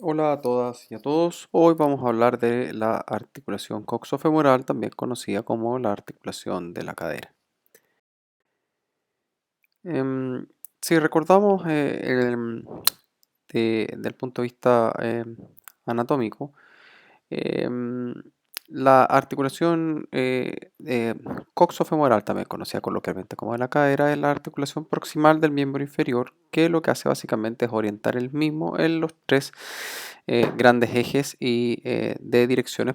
Hola a todas y a todos. Hoy vamos a hablar de la articulación coxofemoral, también conocida como la articulación de la cadera. Em, si recordamos del punto de vista anatómico, em, la articulación coxofemoral, también conocida coloquialmente como de la cadera, es la articulación proximal del miembro inferior, que lo que hace básicamente es orientar el mismo en los tres grandes ejes y de direcciones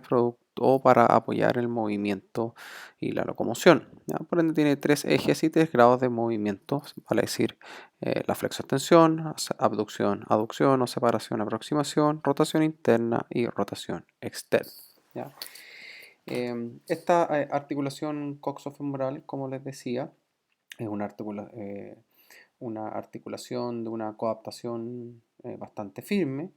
o para apoyar el movimiento y la locomoción, ¿ya? Por ende tiene tres ejes y tres grados de movimiento, vale decir la flexo-extensión, abducción, aducción o separación, aproximación, rotación interna y rotación externa, ¿ya? Esta articulación coxofemoral, como les decía, es una articulación de una coadaptación bastante firme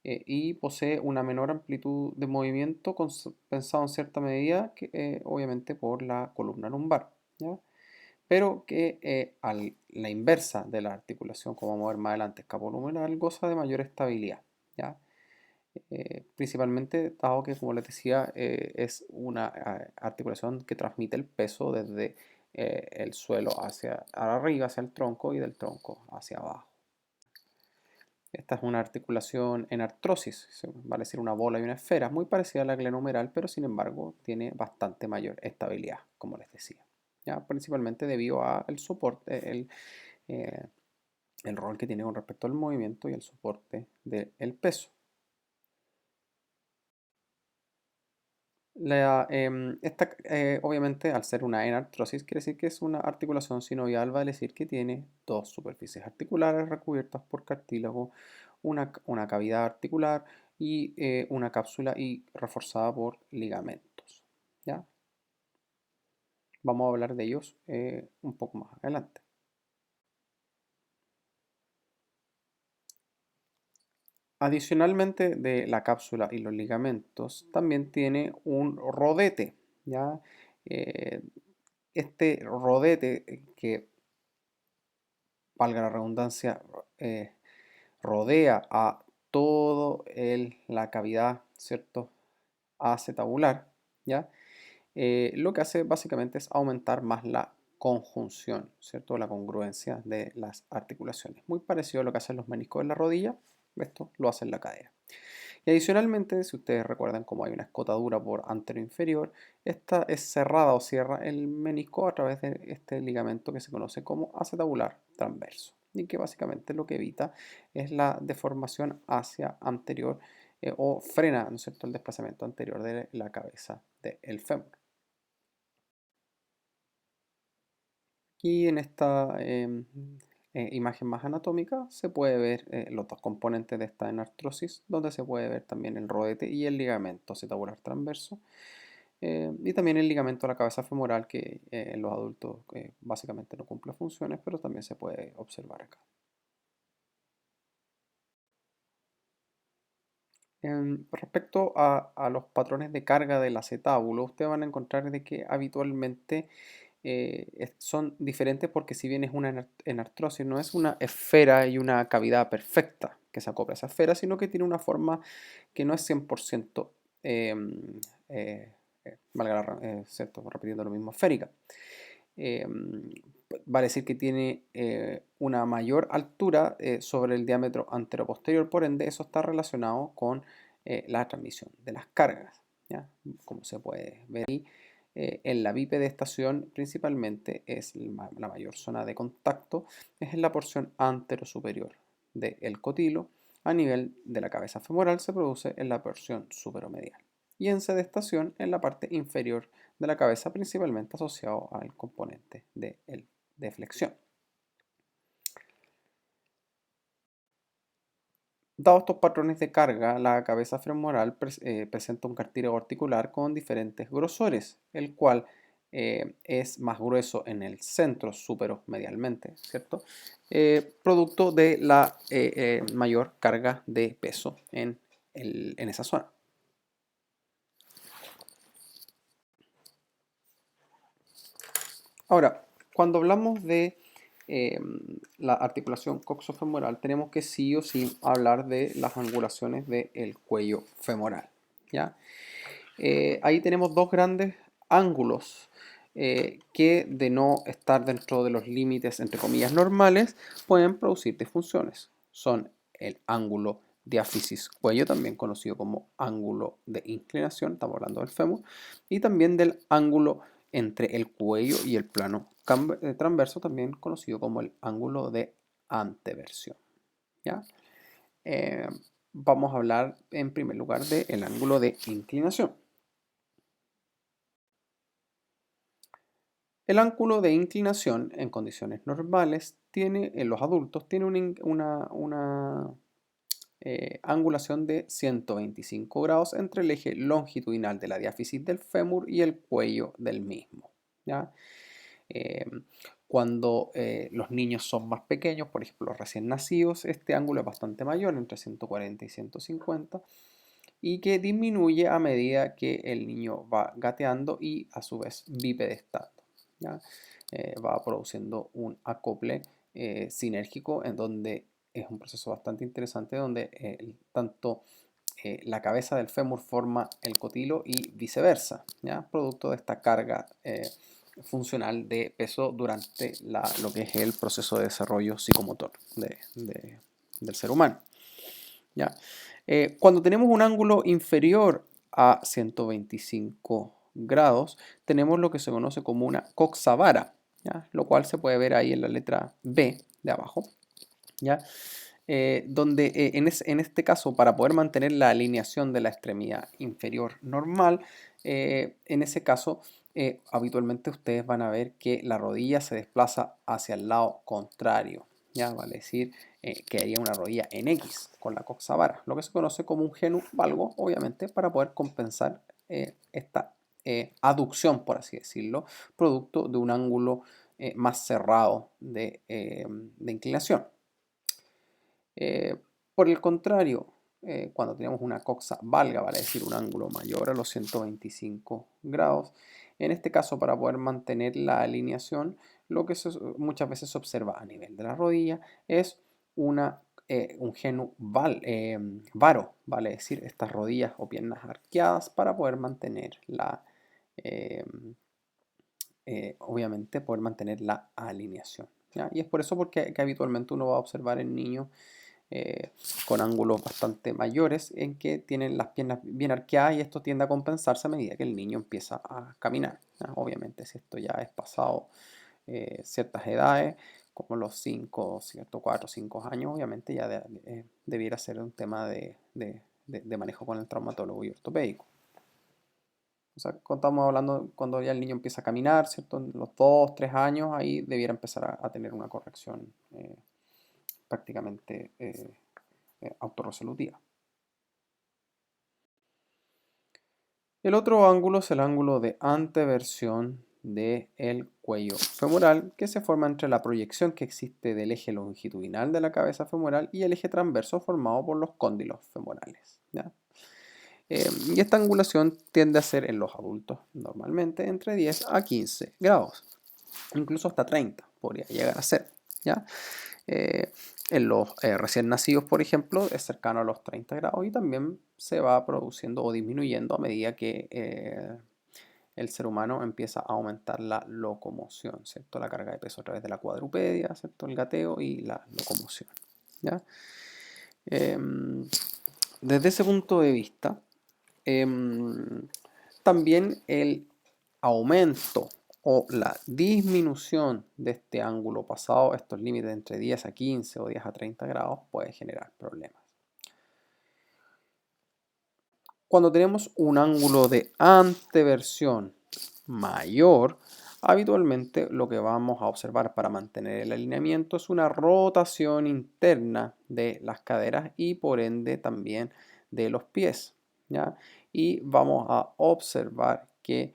y posee una menor amplitud de movimiento compensado en cierta medida, obviamente por la columna lumbar, ¿ya? Pero que a la inversa de la articulación, como vamos a ver más adelante, escapulohumeral, goza de mayor estabilidad, ¿ya? Principalmente dado que, como les decía, es una articulación que transmite el peso desde el suelo hacia arriba, hacia el tronco, y del tronco hacia abajo. Esta es una articulación en artrosis, vale decir una bola y una esfera, muy parecida a la glenohumeral, pero sin embargo tiene bastante mayor estabilidad, como les decía, ¿ya? Principalmente debido al soporte, eh, el rol que tiene con respecto al movimiento y el soporte del peso. Obviamente, al ser una enartrosis, quiere decir que es una articulación sinovial, vale decir que tiene dos superficies articulares recubiertas por cartílago, una cavidad articular y una cápsula y reforzada por ligamentos, ¿ya? Vamos a hablar de ellos un poco más adelante. Adicionalmente de la cápsula y los ligamentos, también tiene un rodete, ¿ya? Eh, este rodete que, valga la redundancia, eh, rodea a todo la cavidad, ¿cierto? Acetabular, ¿ya? Lo que hace básicamente es aumentar más la conjunción, ¿cierto? La congruencia de las articulaciones. Muy parecido a lo que hacen los meniscos en la rodilla, esto lo hace en la cadera. Y adicionalmente, si ustedes recuerdan cómo hay una escotadura por anteroinferior, esta es cerrada o cierra el menisco a través de este ligamento que se conoce como acetabular transverso y que básicamente lo que evita es la deformación hacia anterior o frena, ¿no es cierto?, el desplazamiento anterior de la cabeza del fémur. Y en esta imagen más anatómica se puede ver los dos componentes de esta enartrosis, donde se puede ver también el rodete y el ligamento acetabular transverso, y también el ligamento de la cabeza femoral que en los adultos básicamente no cumple funciones, pero también se puede observar acá. Respecto a los patrones de carga del acetábulo, ustedes van a encontrar de que habitualmente son diferentes porque si bien es una enartrosis, no es una esfera y una cavidad perfecta que se acopla a esa esfera, sino que tiene una forma que no es 100%, eh, valga ¿cierto? Repitiendo lo mismo, esférica. Em, Vale decir que tiene una mayor altura sobre el diámetro anteroposterior, por ende eso está relacionado con la transmisión de las cargas, ¿ya? Como se puede ver ahí, en la bipedestación principalmente es la mayor zona de contacto, es en la porción anterosuperior del cotilo, a nivel de la cabeza femoral se produce en la porción superomedial y en sedestación en la parte inferior de la cabeza, principalmente asociado al componente de flexión. Dados estos patrones de carga, la cabeza femoral presenta un cartílago articular con diferentes grosores, el cual es más grueso en el centro superomedialmente, ¿cierto? Producto de la mayor carga de peso en esa zona. Ahora, cuando hablamos de la articulación coxofemoral, tenemos que sí o sí hablar de las angulaciones del cuello femoral, ¿ya? Ahí tenemos dos grandes ángulos que, de no estar dentro de los límites, entre comillas, normales, pueden producir disfunciones. Son el ángulo diáfisis cuello, también conocido como ángulo de inclinación, estamos hablando del fémur, y también del ángulo entre el cuello y el plano transverso, también conocido como el ángulo de anteversión, ¿ya? Eh, Vamos a hablar en primer lugar del ángulo de inclinación. El ángulo de inclinación en condiciones normales tiene, en los adultos, tiene una angulación de 125 grados entre el eje longitudinal de la diáfisis del fémur y el cuello del mismo, ¿ya? Eh, Cuando los niños son más pequeños, por ejemplo los recién nacidos, este ángulo es bastante mayor, entre 140 y 150, y que disminuye a medida que el niño va gateando y a su vez bipedestando, ¿ya? Va produciendo un acople sinérgico en donde es un proceso bastante interesante donde tanto la cabeza del fémur forma el cotilo y viceversa, ¿ya? Producto de esta carga funcional de peso durante lo que es el proceso de desarrollo psicomotor del ser humano, ¿ya? Cuando tenemos un ángulo inferior a 125 grados, tenemos lo que se conoce como una coxavara, ¿ya? Lo cual se puede ver ahí en la letra B de abajo, ¿ya? Donde en este caso, para poder mantener la alineación de la extremidad inferior normal, en ese caso, habitualmente ustedes van a ver que la rodilla se desplaza hacia el lado contrario, ¿ya? Vale decir, que haría una rodilla en X con la coxavara, lo que se conoce como un genu valgo, obviamente, para poder compensar esta aducción, por así decirlo, producto de un ángulo más cerrado de inclinación. Eh, por el contrario, cuando tenemos una coxa valga, vale decir un ángulo mayor a los 125 grados, en este caso para poder mantener la alineación, lo que muchas veces se observa a nivel de la rodilla es un genu varo, vale decir estas rodillas o piernas arqueadas para poder mantener eh, obviamente poder mantener la alineación, ¿ya? Y es por eso que habitualmente uno va a observar en niños eh, con ángulos bastante mayores en que tienen las piernas bien arqueadas y esto tiende a compensarse a medida que el niño empieza a caminar, ¿ya? Obviamente si esto ya es pasado ciertas edades, como los 5, 4 o 5 años, obviamente ya debiera ser un tema de manejo con el traumatólogo y ortopédico. O sea, cuando estamos hablando cuando ya el niño empieza a caminar, ¿cierto? En los 2, 3 años, ahí debiera empezar a tener una corrección prácticamente autorresolutiva. El otro ángulo es el ángulo de anteversión del cuello femoral, que se forma entre la proyección que existe del eje longitudinal de la cabeza femoral y el eje transverso formado por los cóndilos femorales, ¿ya? Y esta angulación tiende a ser en los adultos normalmente entre 10 a 15 grados, incluso hasta 30 podría llegar a ser, ¿ya? Eh, en los recién nacidos, por ejemplo, es cercano a los 30 grados y también se va produciendo o disminuyendo a medida que el ser humano empieza a aumentar la locomoción, ¿cierto? La carga de peso a través de la cuadrupedia, ¿cierto? El gateo y la locomoción, ¿ya? Desde ese punto de vista, también el aumento o la disminución de este ángulo pasado, estos límites entre 10 a 15 o 10 a 30 grados, puede generar problemas. Cuando tenemos un ángulo de anteversión mayor, habitualmente lo que vamos a observar para mantener el alineamiento es una rotación interna de las caderas y por ende también de los pies, ¿ya? Y vamos a observar que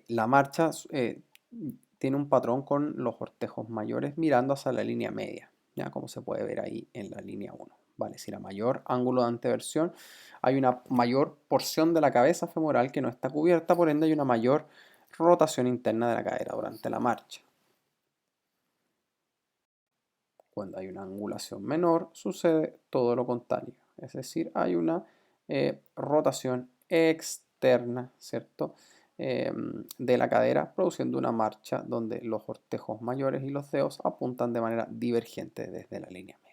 la marcha tiene un patrón con los cortejos mayores mirando hacia la línea media, ¿ya? Como se puede ver ahí en la línea 1. Vale, si a mayor ángulo de anteversión hay una mayor porción de la cabeza femoral que no está cubierta, por ende hay una mayor rotación interna de la cadera durante la marcha. Cuando hay una angulación menor, sucede todo lo contrario. Es decir, hay una rotación externa, ¿cierto? De la cadera, produciendo una marcha donde los cortejos mayores y los dedos apuntan de manera divergente desde la línea media.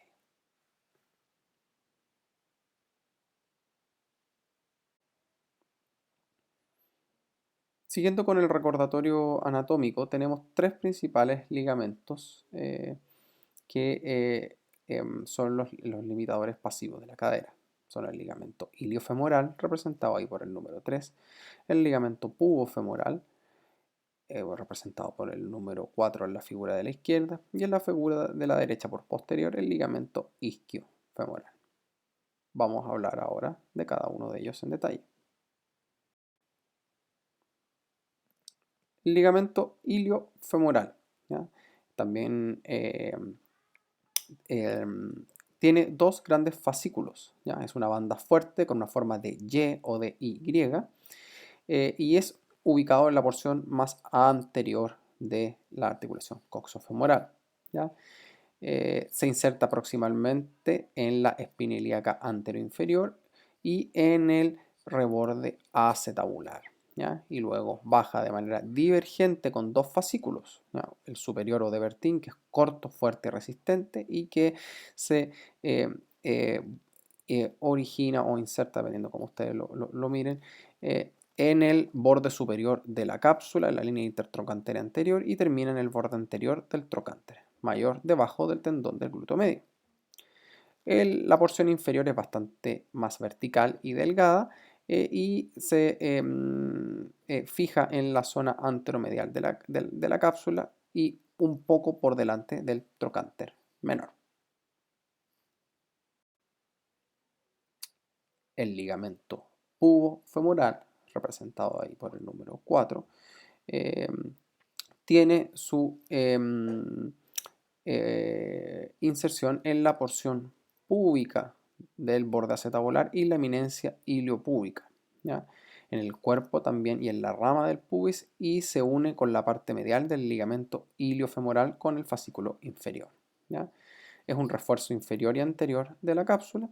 Siguiendo con el recordatorio anatómico, tenemos tres principales ligamentos que son los limitadores pasivos de la cadera. Son el ligamento iliofemoral, representado ahí por el número 3, el ligamento pubofemoral, representado por el número 4 en la figura de la izquierda, y en la figura de la derecha por posterior, el ligamento isquiofemoral. Vamos a hablar ahora de cada uno de ellos en detalle. El ligamento iliofemoral, ¿ya? También tiene dos grandes fascículos, ¿ya? Es una banda fuerte con una forma de Y o de Y, y es ubicado en la porción más anterior de la articulación coxofemoral, ¿ya? Se inserta proximalmente en la espina ilíaca anteroinferior y en el reborde acetabular, ¿ya? Y luego baja de manera divergente con dos fascículos, ¿ya? El superior o de Bertin, que es corto, fuerte y resistente, y que se eh, eh, origina o inserta, dependiendo como ustedes lo miren, en el borde superior de la cápsula, en la línea intertrocantera anterior, y termina en el borde anterior del trocánter mayor, debajo del tendón del glúteo medio. La porción inferior es bastante más vertical y delgada, y se fija en la zona anteromedial de la cápsula y un poco por delante del trocánter menor. El ligamento pubofemoral, representado ahí por el número 4, tiene su inserción en la porción púbica del borde acetabular y la eminencia iliopúbica, ¿ya? En el cuerpo también y en la rama del pubis, y se une con la parte medial del ligamento iliofemoral con el fascículo inferior, ¿ya? Es un refuerzo inferior y anterior de la cápsula.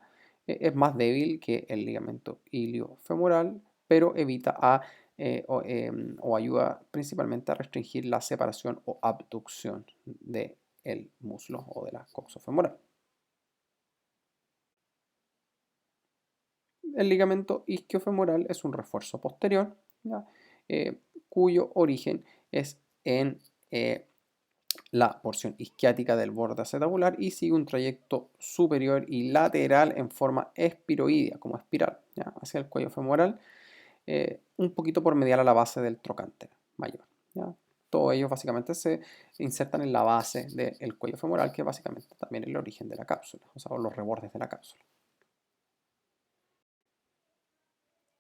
Es más débil que el ligamento iliofemoral, pero evita o ayuda principalmente a restringir la separación o abducción del muslo o de la coxofemoral. El ligamento isquiofemoral es un refuerzo posterior, ¿ya? Cuyo origen es en la porción isquiática del borde acetabular y sigue un trayecto superior y lateral en forma espiroidea, como espiral, ¿ya? Hacia el cuello femoral, un poquito por medial a la base del trocánter mayor, ¿ya? Todos ellos básicamente se insertan en la base del cuello femoral, que básicamente también es el origen de la cápsula, o sea, los rebordes de la cápsula.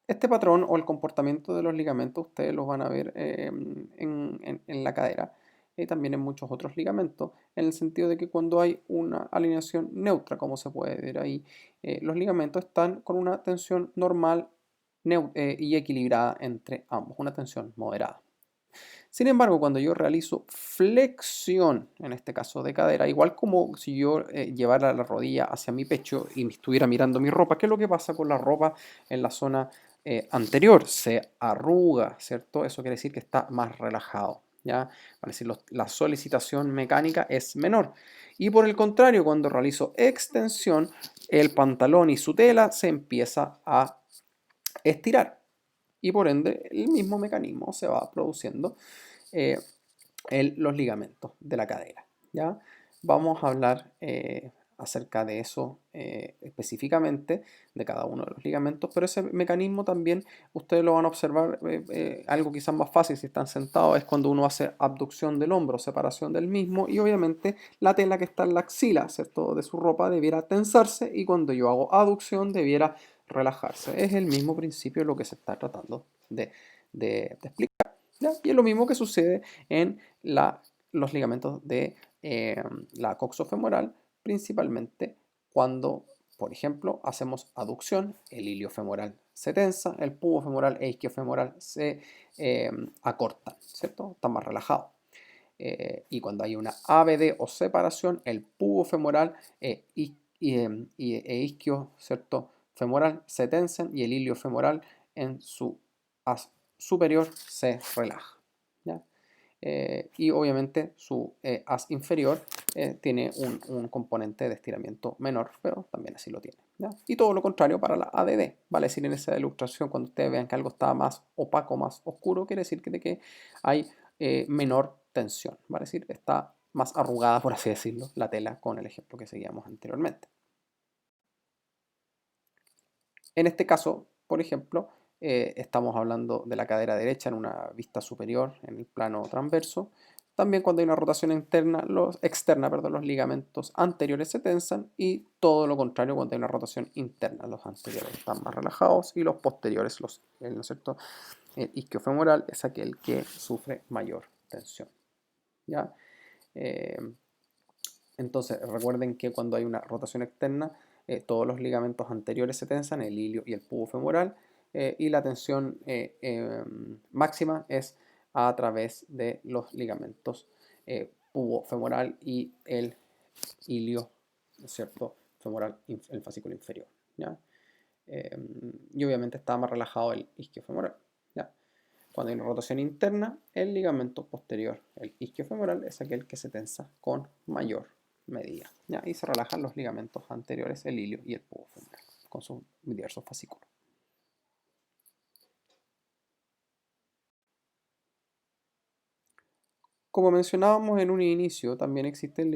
Este patrón o el comportamiento de los ligamentos ustedes los van a ver en la cadera, también en muchos otros ligamentos, en el sentido de que cuando hay una alineación neutra, como se puede ver ahí, los ligamentos están con una tensión normal y equilibrada entre ambos, una tensión moderada. Sin embargo, cuando yo realizo flexión, en este caso de cadera, igual como si yo llevara la rodilla hacia mi pecho y me estuviera mirando mi ropa, ¿qué es lo que pasa con la ropa en la zona anterior? Se arruga, ¿cierto? Eso quiere decir que está más relajado, ¿ya? Vale decir, la solicitación mecánica es menor. Y por el contrario, cuando realizo extensión, el pantalón y su tela se empieza a estirar y por ende el mismo mecanismo se va produciendo eh, los ligamentos de la cadera, ¿ya? Vamos a hablar acerca de eso específicamente, de cada uno de los ligamentos, pero ese mecanismo también ustedes lo van a observar, algo quizás más fácil si están sentados, es cuando uno hace abducción del hombro, separación del mismo, y obviamente la tela que está en la axila, ¿cierto?, de su ropa debiera tensarse, y cuando yo hago aducción debiera relajarse. Es el mismo principio lo que se está tratando de explicar, ¿ya? Y es lo mismo que sucede en los ligamentos de la coxofemoral, principalmente cuando, por ejemplo, hacemos aducción, el iliofemoral se tensa, el pubofemoral e isquiofemoral se acortan, ¿cierto? Están más relajados. y cuando hay una ABD o separación, el pubo femoral e isquio, ¿cierto? Femoral se tensan y el ilio femoral en su as superior se relaja, ¿ya? Y obviamente su as inferior tiene un componente de estiramiento menor, pero también así lo tiene, ¿ya? Y todo lo contrario para la ADD, vale decir en esa ilustración cuando ustedes vean que algo está más opaco, más oscuro, quiere decir que hay menor tensión, vale decir está más arrugada, por así decirlo, la tela con el ejemplo que seguíamos anteriormente. En este caso, por ejemplo, estamos hablando de la cadera derecha en una vista superior, en el plano transverso. También cuando hay una rotación externa, perdón, los ligamentos anteriores se tensan y todo lo contrario cuando hay una rotación interna. Los anteriores están más relajados y los posteriores, ¿no es cierto? El isquiofemoral es aquel que sufre mayor tensión, ¿ya? Eh, entonces, recuerden que cuando hay una rotación externa, todos los ligamentos anteriores se tensan, el ilio y el pubo femoral, y la tensión máxima es a través de los ligamentos pubo femoral y el ilio, ¿no es cierto? Femoral, el fascículo inferior, ¿ya? Eh, y obviamente está más relajado el isquiofemoral, ¿ya? Cuando hay una rotación interna, el ligamento posterior, el isquiofemoral, es aquel que se tensa con mayor medida, ¿ya? Y se relajan los ligamentos anteriores, el ilio y el pubo femoral, con sus diversos fascículos. Como mencionábamos en un inicio, también existe un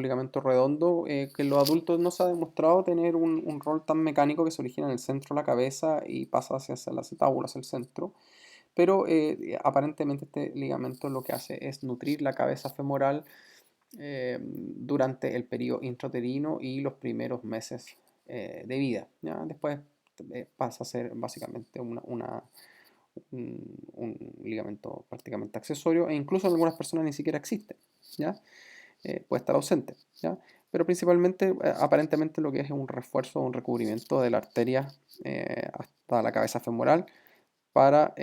ligamento redondo que en los adultos no se ha demostrado tener un rol tan mecánico que se origina en el centro de la cabeza y pasa hacia la acetábula, hacia el centro. Pero aparentemente este ligamento lo que hace es nutrir la cabeza femoral durante el periodo intrauterino y los primeros meses de vida, ¿ya? Después pasa a ser básicamente un ligamento prácticamente accesorio e incluso en algunas personas ni siquiera existe, ¿ya? Puede estar ausente, ¿ya? Pero principalmente, aparentemente lo que es un refuerzo, un recubrimiento de la arteria hasta la cabeza femoral para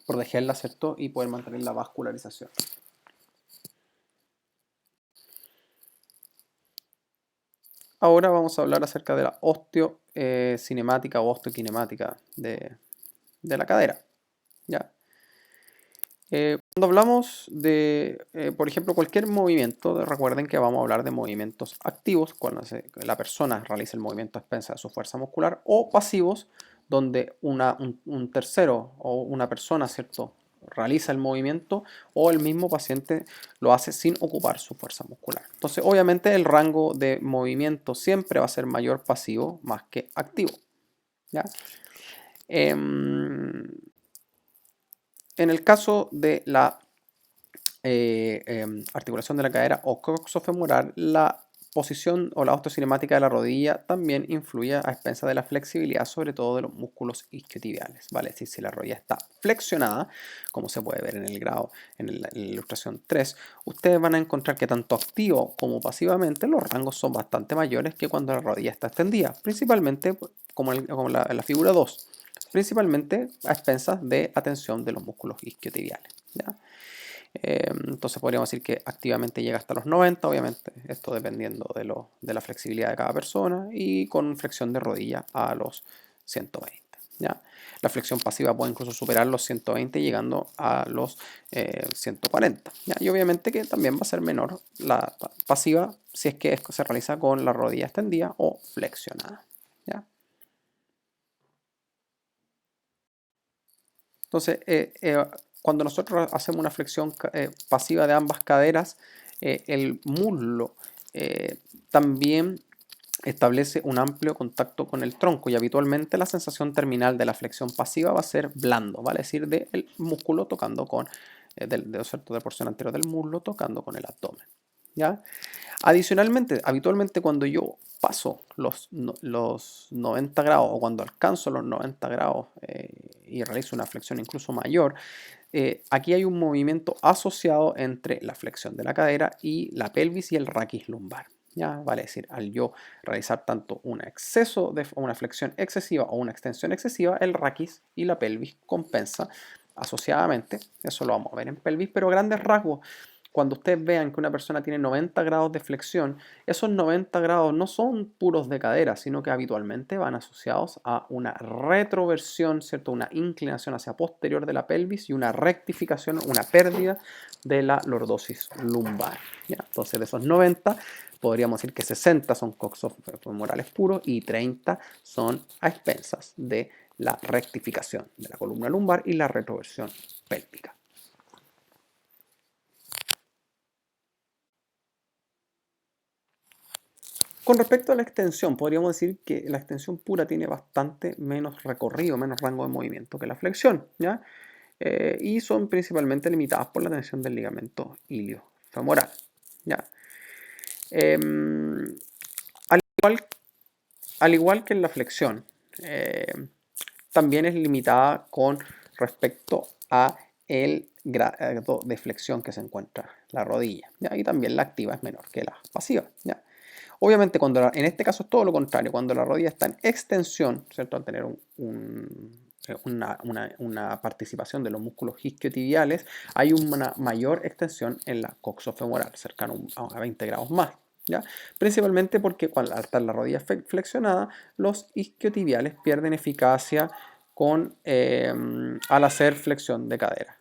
protegerla, ¿cierto? Y poder mantener la vascularización. Ahora vamos a hablar acerca de la osteocinemática o osteokinemática de la cadera, ¿ya? Cuando hablamos de, por ejemplo, cualquier movimiento, recuerden que vamos a hablar de movimientos activos, cuando la persona realiza el movimiento a expensas de su fuerza muscular, o pasivos, donde un tercero o una persona, ¿cierto?, realiza el movimiento o el mismo paciente lo hace sin ocupar su fuerza muscular. Entonces, obviamente, el rango de movimiento siempre va a ser mayor pasivo más que activo, ¿ya? Em, en el caso de la articulación de la cadera o coxofemoral, la posición o la osteocinemática de la rodilla también influye a expensas de la flexibilidad, sobre todo de los músculos isquiotibiales, ¿vale? Es decir, si la rodilla está flexionada, como se puede ver en el grado, en la ilustración 3, ustedes van a encontrar que tanto activo como pasivamente los rangos son bastante mayores que cuando la rodilla está extendida, principalmente como en la figura 2, principalmente a expensas de la tensión de los músculos isquiotibiales, ¿ya? Entonces podríamos decir que activamente llega hasta los 90, obviamente esto dependiendo de la flexibilidad de cada persona, y con flexión de rodilla a los 120, ¿ya? La flexión pasiva puede incluso superar los 120 llegando a los 140, ¿ya? Y obviamente que también va a ser menor la pasiva si es que esto se realiza con la rodilla extendida o flexionada, ¿ya? Entonces, cuando nosotros hacemos una flexión pasiva de ambas caderas, el muslo también establece un amplio contacto con el tronco y habitualmente la sensación terminal de la flexión pasiva va a ser blando, vale decir, del músculo tocando con, ¿cierto?, de la porción anterior del muslo tocando con el abdomen, ¿ya? Adicionalmente, habitualmente cuando yo paso los 90 grados o cuando alcanzo los 90 grados y realizo una flexión incluso mayor, aquí hay un movimiento asociado entre la flexión de la cadera y la pelvis y el raquis lumbar, ¿ya? Vale decir, al yo realizar tanto una flexión excesiva o una extensión excesiva, el raquis y la pelvis compensa asociadamente, eso lo vamos a ver en pelvis, pero a grandes rasgos, cuando ustedes vean que una persona tiene 90 grados de flexión, esos 90 grados no son puros de cadera, sino que habitualmente van asociados a una retroversión, ¿cierto? Una inclinación hacia posterior de la pelvis y una rectificación, una pérdida de la lordosis lumbar. ¿Ya? Entonces, de esos 90, podríamos decir que 60 son coxofemorales puros y 30 son a expensas de la rectificación de la columna lumbar y la retroversión pélvica. Con respecto a la extensión, podríamos decir que la extensión pura tiene bastante menos recorrido, menos rango de movimiento que la flexión, ¿ya? Y son principalmente limitadas por la tensión del ligamento iliofemoral, ¿ya? Em, al igual, al igual que en la flexión, también es limitada con respecto a el grado de flexión que se encuentra la rodilla, ¿ya? Y también la activa es menor que la pasiva, ¿ya? Obviamente, en este caso es todo lo contrario, cuando la rodilla está en extensión, ¿cierto? Al tener una participación de los músculos isquiotibiales, hay una mayor extensión en la coxofemoral, cercano a 20 grados más, ¿ya? Principalmente porque al estar la rodilla flexionada, los isquiotibiales pierden eficacia al hacer flexión de cadera.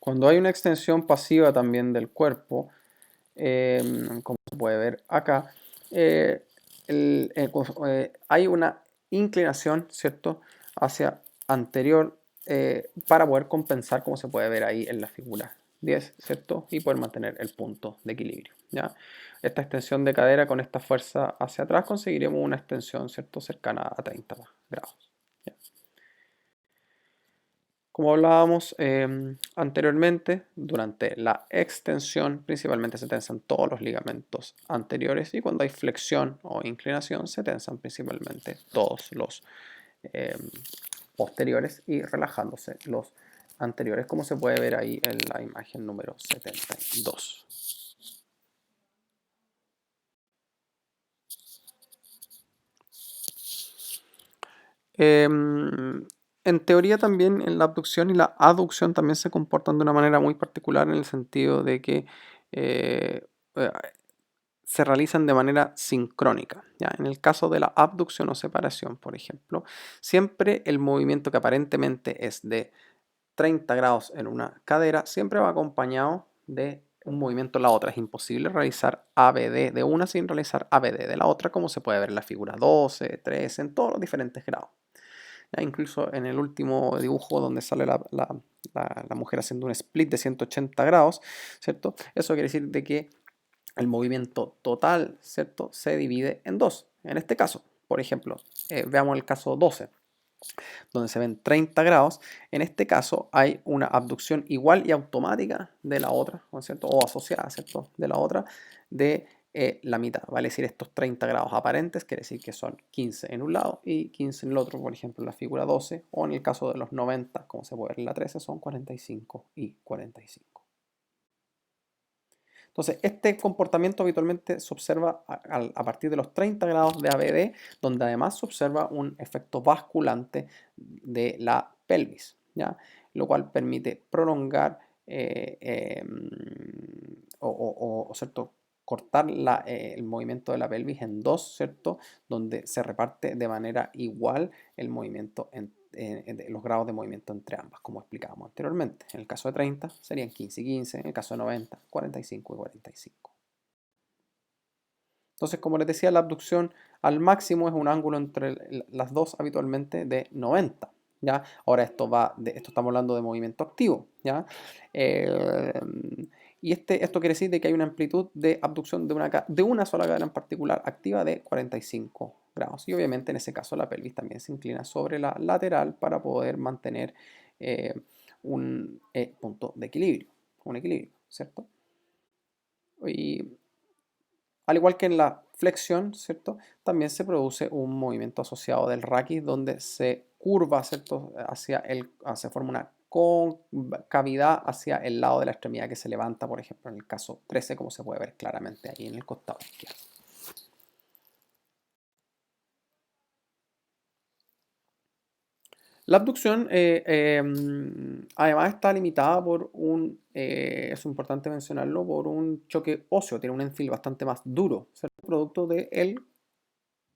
Cuando hay una extensión pasiva también del cuerpo, como se puede ver acá, eh, hay una inclinación, ¿cierto?, hacia anterior para poder compensar, como se puede ver ahí en la figura 10, ¿cierto?, y poder mantener el punto de equilibrio, ¿ya? Esta extensión de cadera con esta fuerza hacia atrás conseguiremos una extensión, ¿cierto?, cercana a 30 grados. Como hablábamos anteriormente, durante la extensión principalmente se tensan todos los ligamentos anteriores y cuando hay flexión o inclinación se tensan principalmente todos los em, posteriores y relajándose los anteriores, como se puede ver ahí en la imagen número 72. En teoría también en la abducción y la aducción también se comportan de una manera muy particular en el sentido de que eh, eh, se realizan de manera sincrónica, ¿ya? En el caso de la abducción o separación, por ejemplo, siempre el movimiento que aparentemente es de 30 grados en una cadera siempre va acompañado de un movimiento en la otra. Es imposible realizar ABD de una sin realizar ABD de la otra, como se puede ver en la figura 12, 13, en todos los diferentes grados. ¿Ya? Incluso en el último dibujo donde sale la mujer haciendo un split de 180 grados, ¿cierto? Eso quiere decir de que el movimiento total, ¿cierto?, se divide en dos. En este caso, por ejemplo, veamos el caso 12, donde se ven 30 grados. En este caso hay una abducción igual y automática de la otra, ¿no es cierto?, o asociada, ¿cierto?, de la otra, de la mitad. Vale decir, estos 30 grados aparentes quiere decir que son 15 en un lado y 15 en el otro, por ejemplo, en la figura 12, o en el caso de los 90, como se puede ver en la 13, son 45 y 45. Entonces, este comportamiento habitualmente se observa a partir de los 30 grados de ABD, donde además se observa un efecto basculante de la pelvis, ¿ya? Lo cual permite prolongar ¿cierto?, cortar el movimiento de la pelvis en dos, ¿cierto?, donde se reparte de manera igual el movimiento los grados de movimiento entre ambas, como explicábamos anteriormente. En el caso de 30 serían 15 y 15, en el caso de 90, 45 y 45. Entonces, como les decía, la abducción al máximo es un ángulo entre las dos habitualmente de 90. ¿Ya? Ahora esto estamos hablando de movimiento activo, ¿ya? Eh, y esto quiere decir de que hay una amplitud de abducción de una sola cadera en particular activa de 45 grados. Y obviamente en ese caso la pelvis también se inclina sobre la lateral para poder mantener eh, un punto de equilibrio, un equilibrio, ¿cierto? Y al igual que en la flexión, ¿cierto?, también se produce un movimiento asociado del raquis donde se curva, ¿cierto?, se forma una concavidad hacia el lado de la extremidad que se levanta, por ejemplo, en el caso 13, como se puede ver claramente ahí en el costado izquierdo. La abducción además está limitada por es importante mencionarlo, por un choque óseo, tiene un enfil bastante más duro, ¿cierto? Producto del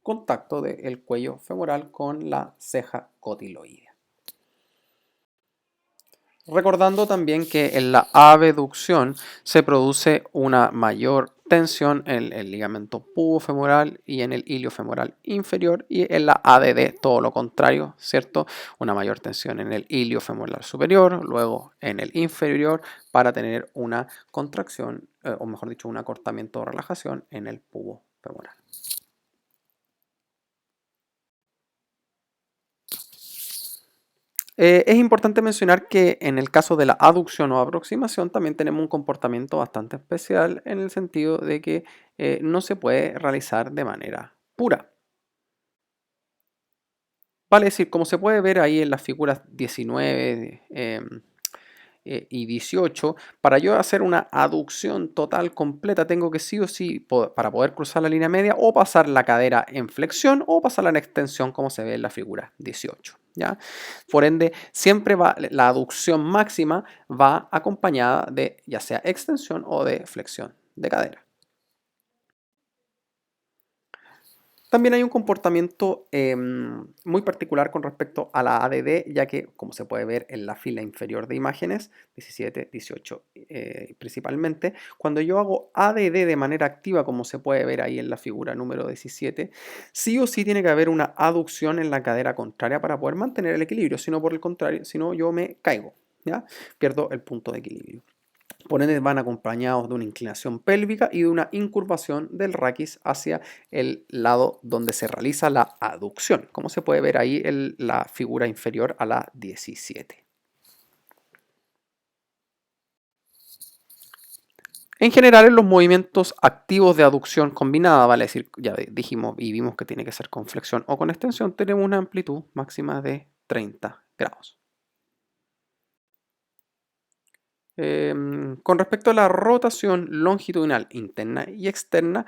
contacto del cuello femoral con la ceja cotiloidea. Recordando también que en la abducción se produce una mayor tensión en el ligamento pubofemoral y en el iliofemoral inferior, y en la ADD todo lo contrario, ¿cierto? Una mayor tensión en el iliofemoral superior, luego en el inferior, para tener una contracción, o mejor dicho, un acortamiento o relajación en el pubofemoral. Es importante mencionar que en el caso de la aducción o aproximación también tenemos un comportamiento bastante especial, en el sentido de que no se puede realizar de manera pura. Vale decir, como se puede ver ahí en las figuras 19 y 18, para yo hacer una aducción total completa tengo que sí o sí, para poder cruzar la línea media, o pasar la cadera en flexión o pasarla en extensión, como se ve en la figura 18. ¿Ya? Por ende, siempre la aducción máxima va acompañada de ya sea extensión o de flexión de cadera. También hay un comportamiento muy particular con respecto a la ADD, ya que, como se puede ver en la fila inferior de imágenes, 17, 18 principalmente, cuando yo hago ADD de manera activa, como se puede ver ahí en la figura número 17, sí o sí tiene que haber una aducción en la cadera contraria para poder mantener el equilibrio, sino por el contrario, si no yo me caigo, ¿ya? Pierdo el punto de equilibrio. Por ende, van acompañados de una inclinación pélvica y de una incurvación del raquis hacia el lado donde se realiza la aducción, como se puede ver ahí en la figura inferior a la 17. En general, en los movimientos activos de aducción combinada, vale decir, ya dijimos y vimos que tiene que ser con flexión o con extensión, tenemos una amplitud máxima de 30 grados. Con respecto a la rotación longitudinal interna y externa,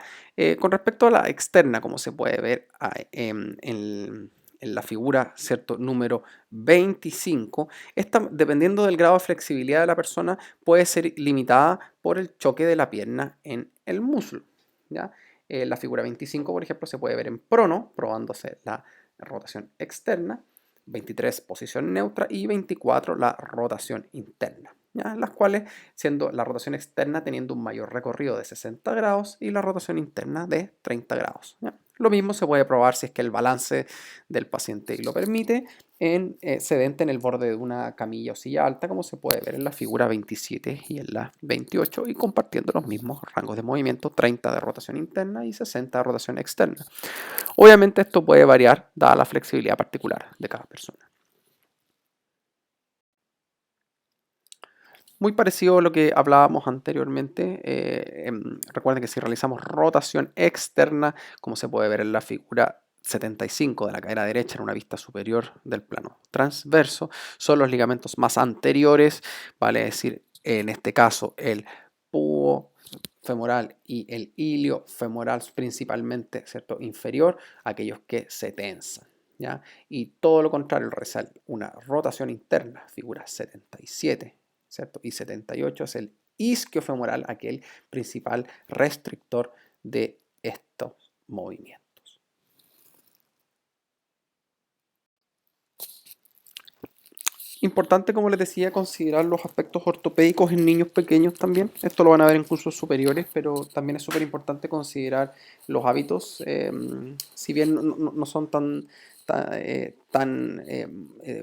con respecto a la externa, como se puede ver en la figura, ¿cierto? Número 25, esta, dependiendo del grado de flexibilidad de la persona, puede ser limitada por el choque de la pierna en el muslo, ¿ya? La figura 25, por ejemplo, se puede ver en prono, probándose la rotación externa, 23 posición neutra y 24 la rotación interna. ¿Ya? Las cuales, siendo la rotación externa teniendo un mayor recorrido de 60 grados y la rotación interna de 30 grados. ¿Ya? Lo mismo se puede probar si es que el balance del paciente lo permite, sedente en el borde de una camilla o silla alta, como se puede ver en la figura 27 y en la 28, y compartiendo los mismos rangos de movimiento, 30 de rotación interna y 60 de rotación externa. Obviamente esto puede variar dada la flexibilidad particular de cada persona. Muy parecido a lo que hablábamos anteriormente. Recuerden que si realizamos rotación externa, como se puede ver en la figura 75 de la cadera derecha en una vista superior del plano transverso, son los ligamentos más anteriores, vale decir, en este caso el púo femoral y el ilio femoral principalmente, ¿cierto? Inferior, aquellos que se tensan. ¿Ya? Y todo lo contrario, realizar una rotación interna, figura 77, ¿cierto? Y 78 es el isquiofemoral, aquel principal restrictor de estos movimientos. Importante, como les decía, considerar los aspectos ortopédicos en niños pequeños también. Esto lo van a ver en cursos superiores, pero también es súper importante considerar los hábitos. Si bien no son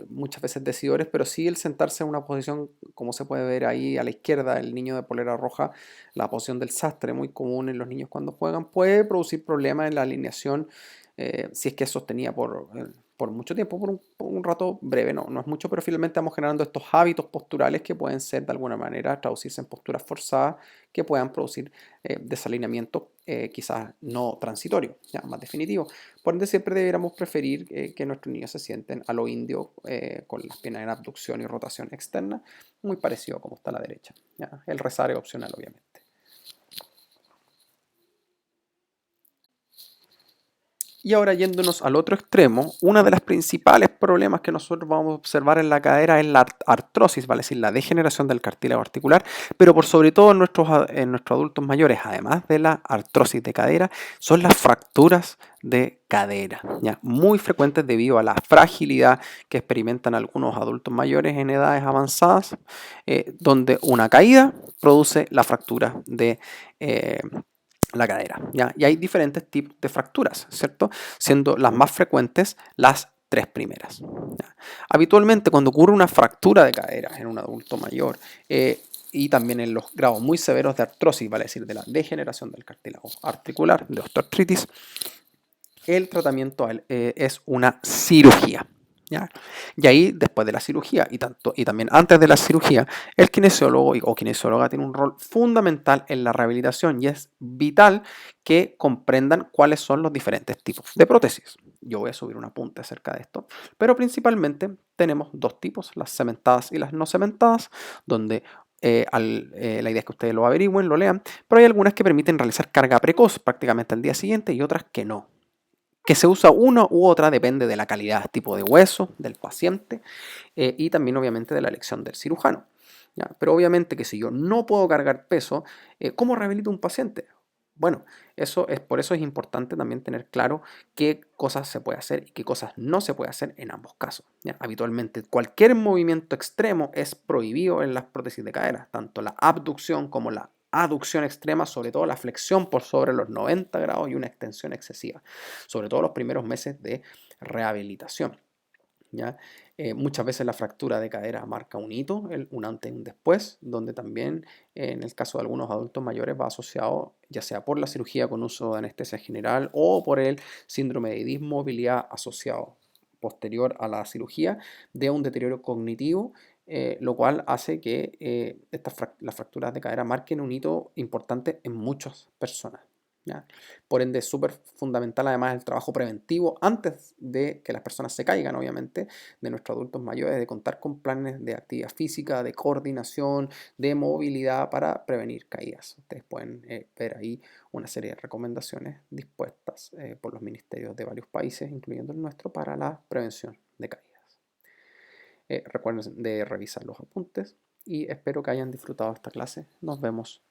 muchas veces decidores, pero sí el sentarse en una posición, como se puede ver ahí a la izquierda, el niño de polera roja, la posición del sastre, muy común en los niños cuando juegan, puede producir problemas en la alineación, si es que es sostenida por mucho tiempo, por un rato breve, no es mucho, pero finalmente vamos generando estos hábitos posturales que pueden ser de alguna manera traducirse en posturas forzadas que puedan producir desalineamiento, quizás no transitorio, ya más definitivo. Por ende, siempre deberíamos preferir que nuestros niños se sienten a lo indio, con las piernas en abducción y rotación externa, muy parecido a como está a la derecha. ¿Ya? El rezar es opcional, obviamente. Y ahora yéndonos al otro extremo, uno de los principales problemas que nosotros vamos a observar en la cadera es la artrosis, vale decir, la degeneración del cartílago articular, pero por sobre todo en nuestros adultos mayores, además de la artrosis de cadera, son las fracturas de cadera, ¿ya? Muy frecuentes debido a la fragilidad que experimentan algunos adultos mayores en edades avanzadas, donde una caída produce la fractura de la cadera, ¿ya? Y hay diferentes tipos de fracturas, ¿cierto? Siendo las más frecuentes las tres primeras, ¿ya? Habitualmente cuando ocurre una fractura de cadera en un adulto mayor, y también en los grados muy severos de artrosis, vale decir, de la degeneración del cartílago articular, de osteoartritis, el tratamiento es una cirugía, ¿ya? Y ahí, después de la cirugía y también antes de la cirugía, el kinesiólogo o kinesióloga tiene un rol fundamental en la rehabilitación y es vital que comprendan cuáles son los diferentes tipos de prótesis. Yo voy a subir un apunte acerca de esto, pero principalmente tenemos dos tipos, las cementadas y las no cementadas, donde la idea es que ustedes lo averigüen, lo lean, pero hay algunas que permiten realizar carga precoz prácticamente al día siguiente y otras que no. Que se usa una u otra depende de la calidad, tipo de hueso del paciente, y también obviamente de la elección del cirujano, ¿ya? Pero obviamente que si yo no puedo cargar peso, ¿cómo rehabilito un paciente? Bueno, por eso es importante también tener claro qué cosas se puede hacer y qué cosas no se puede hacer en ambos casos, ¿ya? Habitualmente cualquier movimiento extremo es prohibido en las prótesis de cadera, tanto la abducción como la aducción extrema, sobre todo la flexión por sobre los 90 grados y una extensión excesiva, sobre todo los primeros meses de rehabilitación, ¿ya? Muchas veces la fractura de cadera marca un hito, un antes y un después, donde también en el caso de algunos adultos mayores va asociado ya sea por la cirugía con uso de anestesia general o por el síndrome de dismovilidad asociado posterior a la cirugía de un deterioro cognitivo, lo cual hace que las fracturas de cadera marquen un hito importante en muchas personas, ¿ya? Por ende, es súper fundamental además el trabajo preventivo antes de que las personas se caigan, obviamente, de nuestros adultos mayores, de contar con planes de actividad física, de coordinación, de movilidad para prevenir caídas. Ustedes pueden ver ahí una serie de recomendaciones dispuestas por los ministerios de varios países, incluyendo el nuestro, para la prevención de caídas. Recuerden de revisar los apuntes y espero que hayan disfrutado esta clase. Nos vemos